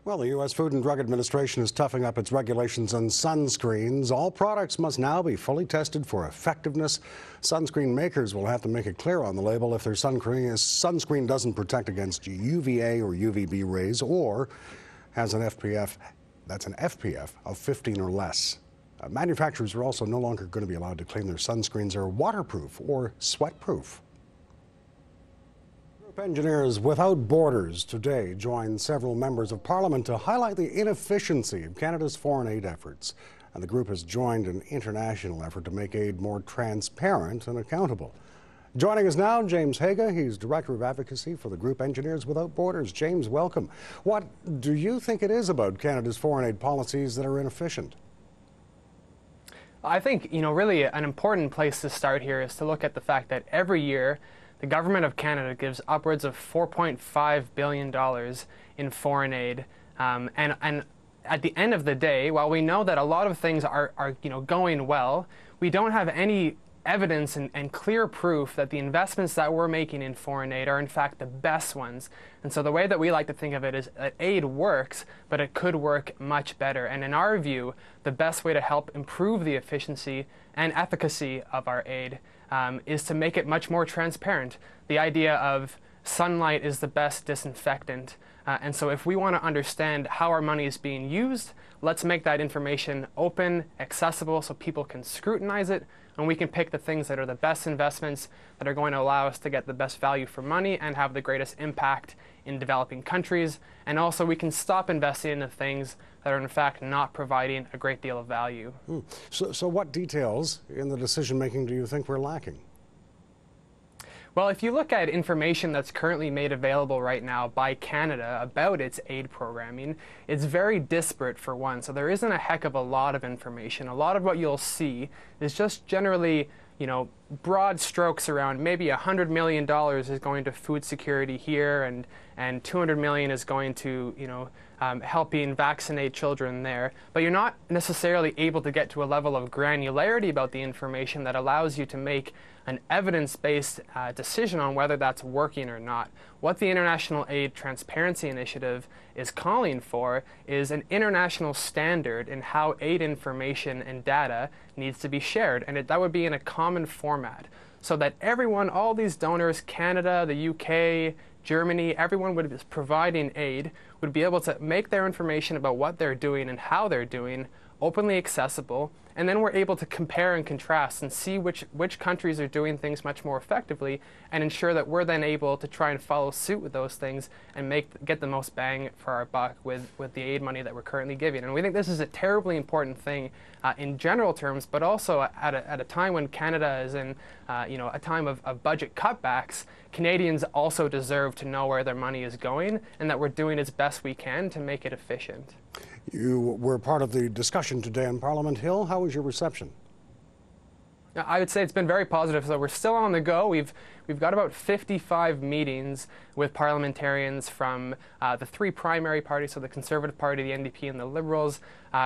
Well, the U.S. Food and Drug Administration is toughing up its regulations on sunscreens. All products must now be fully tested for effectiveness. Sunscreen makers will have to make it clear on the label if their sunscreen doesn't protect against UVA or UVB rays or has an SPF, that's an SPF of 15 or less. Manufacturers are also no longer going to be allowed to claim their sunscreens are waterproof or sweat-proof. Engineers Without Borders today joined several members of Parliament to highlight the inefficiency of Canada's foreign aid efforts. And the group has joined an international effort to make aid more transparent and accountable. Joining us now, James Haga. He's Director of Advocacy for the group Engineers Without Borders. James, welcome. What do you think it is about Canada's foreign aid policies that are inefficient? I think, really an important place to start here is to look at the fact that every year the government of Canada gives upwards of $4.5 billion in foreign aid. And at the end of the day, while we know that a lot of things are going well, we don't have any evidence and clear proof that the investments that we're making in foreign aid are in fact the best ones. And so the way that we like to think of it is that aid works, but it could work much better. And in our view, the best way to help improve the efficiency and efficacy of our aid is to make it much more transparent. The idea of sunlight is the best disinfectant. And so if we want to understand how our money is being used, let's make that information open, accessible, so people can scrutinize it, and we can pick the things that are the best investments that are going to allow us to get the best value for money and have the greatest impact in developing countries. And also we can stop investing in the things that are in fact not providing a great deal of value. So what details in the decision-making do you think we're lacking? Well, if you look at information that's currently made available right now by Canada about its aid programming, it's very disparate for one. So there isn't a heck of a lot of information. A lot of what you'll see is just generally, broad strokes around maybe $100 million is going to food security here and $200 million is going to, helping vaccinate children there. But you're not necessarily able to get to a level of granularity about the information that allows you to make an evidence-based decision on whether that's working or not. What the International Aid Transparency Initiative is calling for is an international standard in how aid information and data needs to be shared, and that would be in a common format so that everyone, all these donors, Canada, the UK, Germany, everyone would be providing aid would be able to make their information about what they're doing and how they're doing openly accessible, and then we're able to compare and contrast and see which countries are doing things much more effectively and ensure that we're then able to try and follow suit with those things and get the most bang for our buck with the aid money that we're currently giving. And we think this is a terribly important thing in general terms, but also at a time when Canada is in a time of budget cutbacks. Canadians also deserve to know where their money is going and that we're doing as best we can to make it efficient. You were part of the discussion today on Parliament Hill. How was your reception? I would say it's been very positive. So we're still on the go. We've got about 55 meetings with parliamentarians from the three primary parties, so the Conservative Party, the NDP, and the Liberals.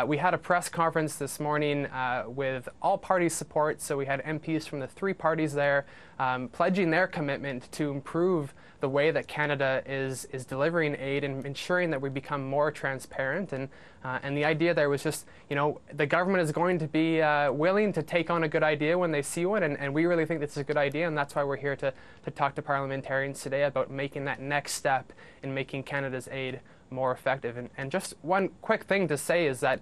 We had a press conference this morning with all party support, so we had MPs from the three parties there pledging their commitment to improve the way that Canada is delivering aid and ensuring that we become more transparent. And the idea there was just, the government is going to be willing to take on a good idea when they see one, and we really think this is a good idea, and that's why we're here to talk to parliamentarians today about making that next step in making Canada's aid more effective. And just one quick thing to say is that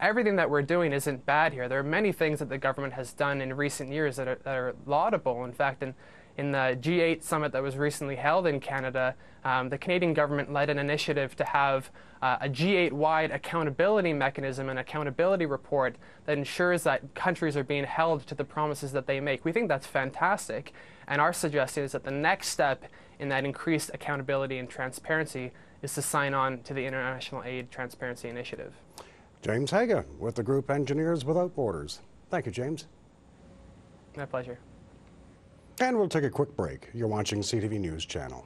everything that we're doing isn't bad here. There are many things that the government has done in recent years that are laudable. In fact, in the G8 summit that was recently held in Canada, the Canadian government led an initiative to have a G8-wide accountability mechanism and accountability report that ensures that countries are being held to the promises that they make. We think that's fantastic, and our suggestion is that the next step in that increased accountability and transparency is to sign on to the International Aid Transparency Initiative. James Haga with the group Engineers Without Borders. Thank you, James. My pleasure. And we'll take a quick break. You're watching CTV News Channel.